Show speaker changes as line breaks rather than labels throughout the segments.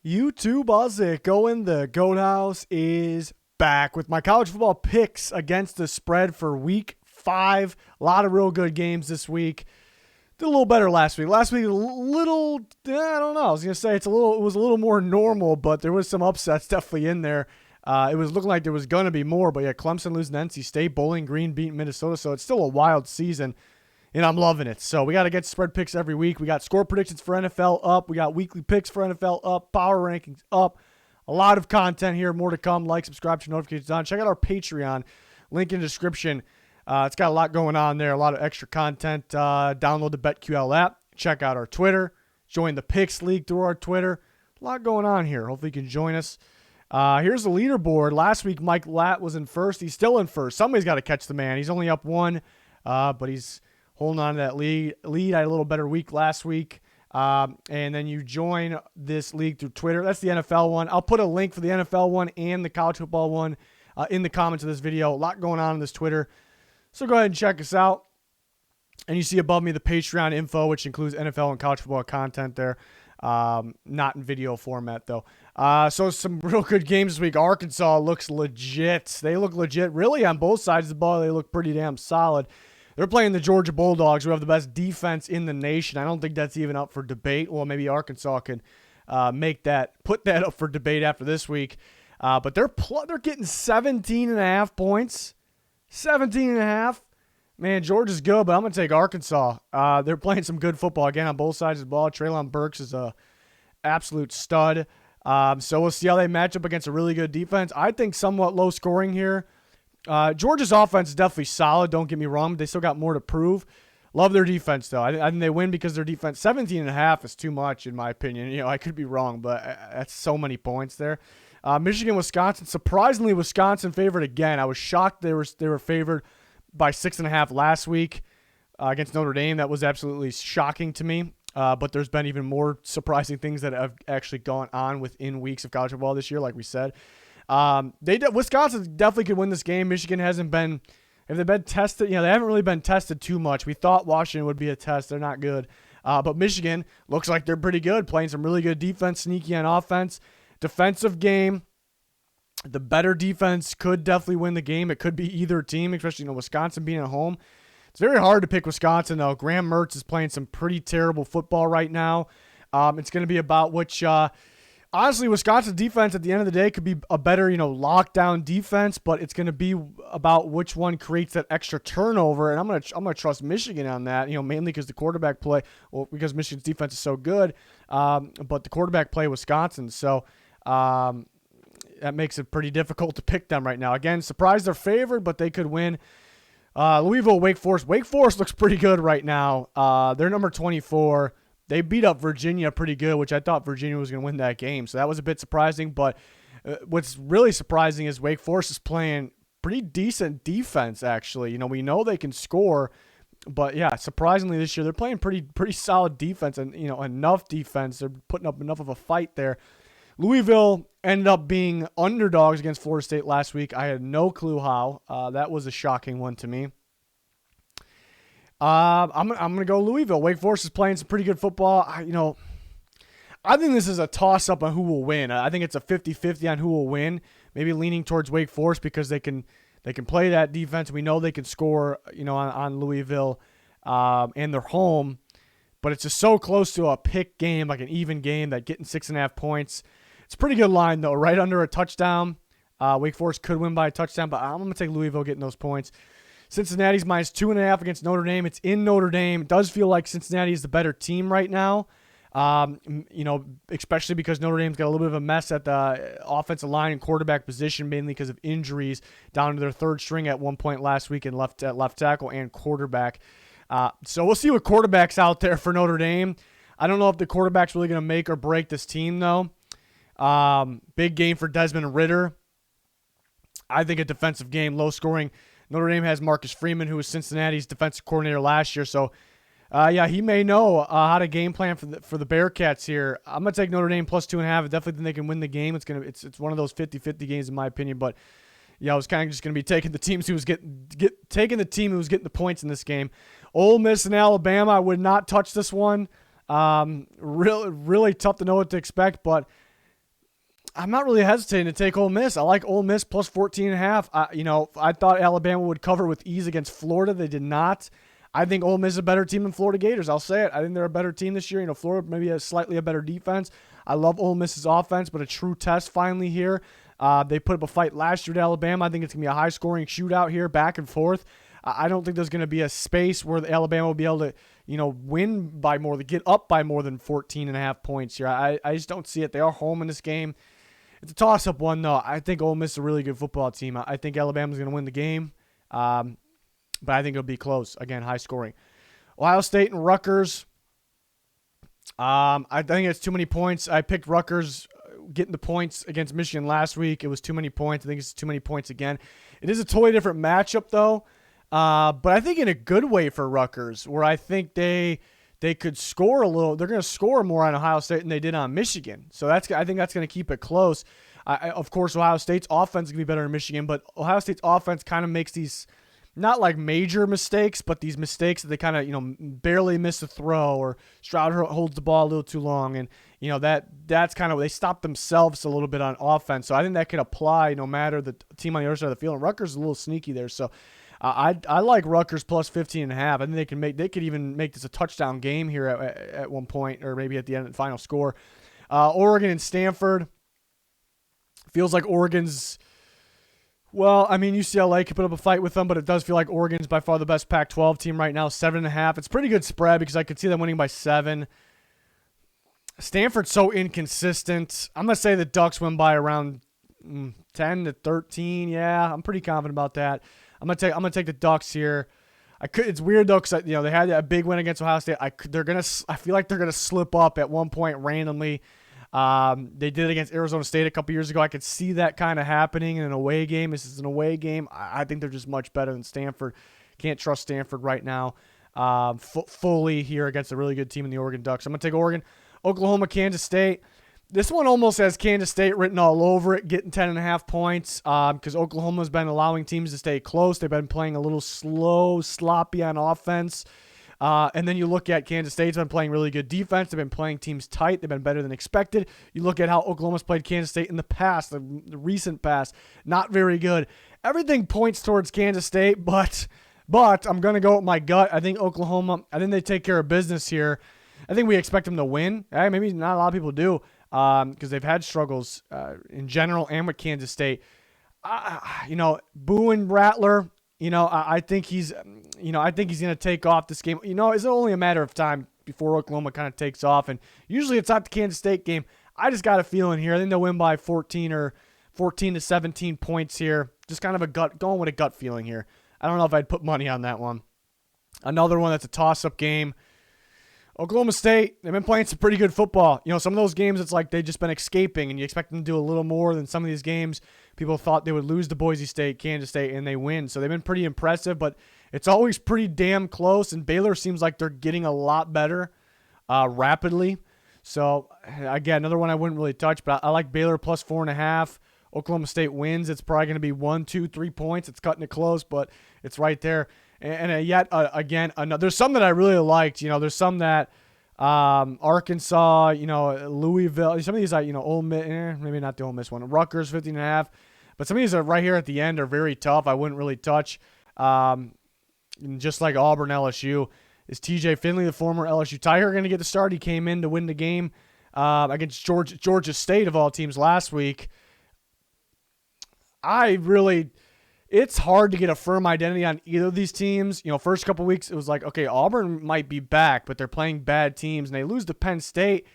YouTube, how's it going? The Goat House is back with my college football picks against the spread for week 5. A lot of real good games this week. Did a little better last week. Last week, a little, I don't know. I was going to say it was a little more normal, but there was some upsets definitely in there. It was looking like there was going to be more, but yeah, Clemson losing to NC State, Bowling Green beating Minnesota, so it's still a wild season. And I'm loving it. So we got to get spread picks every week. We got score predictions for NFL up. We got weekly picks for NFL up. Power rankings up. A lot of content here. More to come. Like, subscribe, turn notifications on. Check out our Patreon. Link in the description. It's got a lot going on there. A lot of extra content. Download the BetQL app. Check out our Twitter. Join the Picks League through our Twitter. A lot going on here. Hopefully you can join us. Here's the leaderboard. Last week, Mike Latt was in first. He's still in first. Somebody's got to catch the man. He's only up 1, but he's holding on to that lead. I had a little better week last week. And then you join this league through Twitter. That's the NFL one. I'll put a link for the NFL one and the college football one in the comments of this video. A lot going on this Twitter. So go ahead and check us out. And you see above me the Patreon info, which includes NFL and college football content there. Not in video format, though. So some real good games this week. Arkansas looks legit. They look legit. Really, on both sides of the ball, they look pretty damn solid. They're playing the Georgia Bulldogs, who have the best defense in the nation. I don't think that's even up for debate. Well, maybe Arkansas can put that up for debate after this week. But they're getting 17.5 points. 17.5. Man, Georgia's good, but I'm going to take Arkansas. They're playing some good football, again, on both sides of the ball. Treylon Burks is a absolute stud. So we'll see how they match up against a really good defense. I think somewhat low scoring here. Georgia's offense is definitely solid, don't get me wrong, but they still got more to prove. Love their defense, though. I think they win because their defense, 17.5 is too much, in my opinion. You know, I could be wrong, but that's so many points there. Michigan, Wisconsin. Surprisingly, Wisconsin favored again. I was shocked they were favored by 6.5 last week against Notre Dame. That was absolutely shocking to me. But there's been even more surprising things that have actually gone on within weeks of college football this year, like we said. Wisconsin definitely could win this game. Michigan hasn't been, if they've been tested, they haven't really been tested too much. We thought Washington would be a test. They're not good. But Michigan looks like they're pretty good, playing some really good defense, sneaky on offense. Defensive game, the better defense could definitely win the game. It could be either team, especially, Wisconsin being at home. It's very hard to pick Wisconsin, though. Graham Mertz is playing some pretty terrible football right now. It's going to be about which, honestly, Wisconsin's defense at the end of the day could be a better, lockdown defense, but it's going to be about which one creates that extra turnover, and I'm going to trust Michigan on that, mainly because the quarterback play, because Michigan's defense is so good, but the quarterback play Wisconsin, so that makes it pretty difficult to pick them right now. Again, surprised they're favored, but they could win. Louisville, Wake Forest. Wake Forest looks pretty good right now. They're number 24. They beat up Virginia pretty good, which I thought Virginia was going to win that game. So that was a bit surprising. But what's really surprising is Wake Forest is playing pretty decent defense, actually. We know they can score. But, yeah, surprisingly this year, they're playing pretty solid defense and, enough defense. They're putting up enough of a fight there. Louisville ended up being underdogs against Florida State last week. I had no clue how. That was a shocking one to me. I'm going to go Louisville. Wake Forest is playing some pretty good football. I think this is a toss-up on who will win. I think it's a 50-50 on who will win. Maybe leaning towards Wake Forest because they can play that defense. We know they can score, on Louisville, and they're home. But it's just so close to a pick game, like an even game, that getting 6.5 points. It's a pretty good line, though, right under a touchdown. Wake Forest could win by a touchdown, but I'm going to take Louisville getting those points. Cincinnati's minus 2.5 against Notre Dame. It's in Notre Dame. It does feel like Cincinnati is the better team right now, especially because Notre Dame's got a little bit of a mess at the offensive line and quarterback position, mainly because of injuries down to their third string at one point last week and left tackle and quarterback. So we'll see what quarterback's out there for Notre Dame. I don't know if the quarterback's really going to make or break this team, though. Big game for Desmond Ridder. I think a defensive game, low scoring. Notre Dame has Marcus Freeman, who was Cincinnati's defensive coordinator last year. So, he may know how to game plan for the Bearcats here. I'm going to take Notre Dame plus 2.5. I definitely think they can win the game. It's one of those 50-50 games in my opinion. But, I was kind of just going to be taking the teams who was taking the team who was getting the points in this game. Ole Miss and Alabama, I would not touch this one. Really tough to know what to expect, but I'm not really hesitating to take Ole Miss. I like Ole Miss plus 14.5. I thought Alabama would cover with ease against Florida. They did not. I think Ole Miss is a better team than Florida Gators. I'll say it. I think they're a better team this year. Florida maybe has slightly a better defense. I love Ole Miss's offense, but a true test finally here. They put up a fight last year to Alabama. I think it's going to be a high-scoring shootout here, back and forth. I don't think there's going to be a space where Alabama will be able to, win by more, get up by more than 14.5 points here. I just don't see it. They are home in this game. It's a toss-up one, though. I think Ole Miss is a really good football team. I think Alabama's going to win the game, but I think it'll be close. Again, high-scoring. Ohio State and Rutgers. I think it's too many points. I picked Rutgers getting the points against Michigan last week. It was too many points. I think it's too many points again. It is a totally different matchup, though. But I think in a good way for Rutgers, where I think they could score a little. They're going to score more on Ohio State than they did on Michigan. So I think that's going to keep it close. Of course, Ohio State's offense is going to be better than Michigan, but Ohio State's offense kind of makes these not like major mistakes, but these mistakes that they kind of barely miss a throw, or Stroud holds the ball a little too long, and that's kind of, they stop themselves a little bit on offense. So I think that could apply no matter the team on the other side of the field. And Rutgers is a little sneaky there, so. I like Rutgers plus 15.5. I think they could even make this a touchdown game here at one point, or maybe at the end of the final score. Oregon and Stanford. Feels like Oregon's, UCLA could put up a fight with them, but it does feel like Oregon's by far the best Pac-12 team right now, 7.5. It's pretty good spread because I could see them winning by 7. Stanford's so inconsistent. I'm going to say the Ducks win by around 10 to 13. Yeah, I'm pretty confident about that. I'm gonna take the Ducks here. It's weird though, because they had a big win against Ohio State. I feel like they're gonna slip up at one point randomly. They did it against Arizona State a couple years ago. I could see that kind of happening in an away game. This is an away game. I think they're just much better than Stanford. Can't trust Stanford right now fully here against a really good team in the Oregon Ducks. I'm gonna take Oregon. Oklahoma, Kansas State. This one almost has Kansas State written all over it, getting 10.5 points, because Oklahoma's been allowing teams to stay close. They've been playing a little slow, sloppy on offense. And then you look at Kansas State's been playing really good defense. They've been playing teams tight. They've been better than expected. You look at how Oklahoma's played Kansas State in the past, the recent past, not very good. Everything points towards Kansas State, but I'm going to go with my gut. I think Oklahoma, they take care of business here. I think we expect them to win. Maybe not a lot of people do. Because they've had struggles in general and with Kansas State. Boo and Rattler, I think he's going to take off this game. It's only a matter of time before Oklahoma kind of takes off, and usually it's not the Kansas State game. I just got a feeling here. I think they'll win by 14 to 17 points here. Just kind of going with a gut feeling here. I don't know if I'd put money on that one. Another one that's a toss-up game. Oklahoma State, they've been playing some pretty good football. Some of those games, it's like they've just been escaping, and you expect them to do a little more than some of these games. People thought they would lose to Boise State, Kansas State, and they win. So they've been pretty impressive, but it's always pretty damn close, and Baylor seems like they're getting a lot better rapidly. So, again, another one I wouldn't really touch, but I like Baylor plus 4.5. Oklahoma State wins. It's probably going to be 1, 2, 3 points. It's cutting it close, but it's right there. And yet, again, there's some that I really liked. There's some that Arkansas, Louisville, some of these, Ole Miss, maybe not the Ole Miss one. Rutgers, 15.5. But some of these are right here at the end are very tough. I wouldn't really touch. Just like Auburn, LSU. Is TJ Finley, the former LSU Tiger, going to get the start? He came in to win the game against Georgia State, of all teams, last week. It's hard to get a firm identity on either of these teams. First couple weeks, it was like, okay, Auburn might be back, but they're playing bad teams, and they lose to Penn State.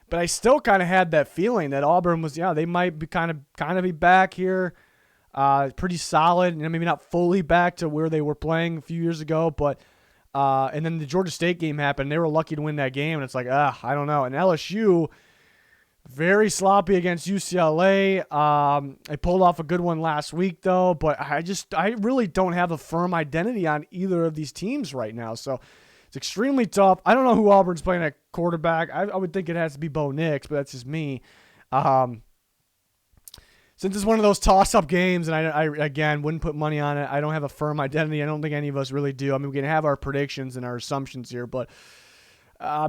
But I still kind of had that feeling that Auburn was, they might be kind of be back here, pretty solid, maybe not fully back to where they were playing a few years ago. But and then the Georgia State game happened. They were lucky to win that game, and it's like, I don't know. And LSU, very sloppy against UCLA. They pulled off a good one last week, though, but I really don't have a firm identity on either of these teams right now. So it's extremely tough. I don't know who Auburn's playing at quarterback. I would think it has to be Bo Nix, but that's just me. Since it's one of those toss-up games, and I again wouldn't put money on it, I don't have a firm identity. I don't think any of us really do. We can have our predictions and our assumptions here, but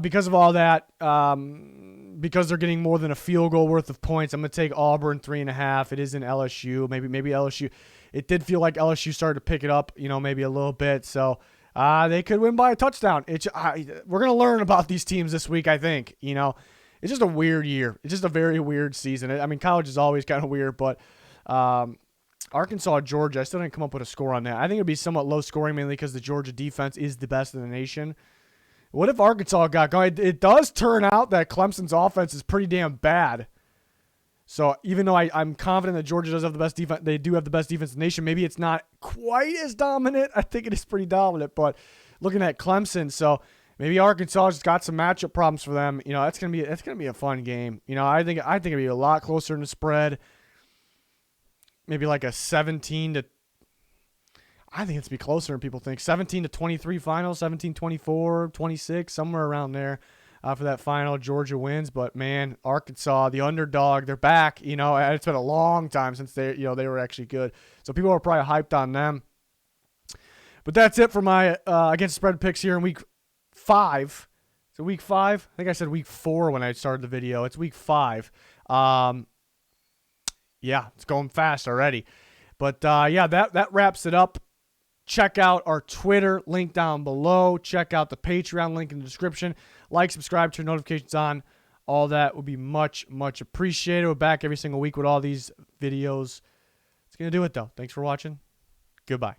Because of all that, because they're getting more than a field goal worth of points, I'm going to take Auburn 3.5. It is in LSU. Maybe LSU. It did feel like LSU started to pick it up, maybe a little bit. So they could win by a touchdown. We're going to learn about these teams this week, I think. It's just a weird year. It's just a very weird season. I mean, college is always kind of weird, but Arkansas, Georgia, I still didn't come up with a score on that. I think it'd be somewhat low scoring, mainly because the Georgia defense is the best in the nation. What if Arkansas got going? It does turn out that Clemson's offense is pretty damn bad. So even though I'm confident that Georgia does have the best defense, they do have the best defense in the nation. Maybe it's not quite as dominant. I think it is pretty dominant, but looking at Clemson, so maybe Arkansas just got some matchup problems for them. That's gonna be a fun game. I think it'd be a lot closer in the spread. Maybe like a 17 to. I think it's be closer than people think. 17-23 final, 17-24, 26, somewhere around there for that final. Georgia wins, but man, Arkansas, the underdog, they're back. It's been a long time since they were actually good. So people are probably hyped on them. But that's it for my against spread picks here in week 5. So week 5? I think I said week 4 when I started the video. It's week 5. Yeah, it's going fast already. But that wraps it up. Check out our Twitter link down below. Check out the Patreon link in the description. Like, subscribe, turn notifications on. All that would be much, much appreciated. We're back every single week with all these videos. It's going to do it, though. Thanks for watching. Goodbye.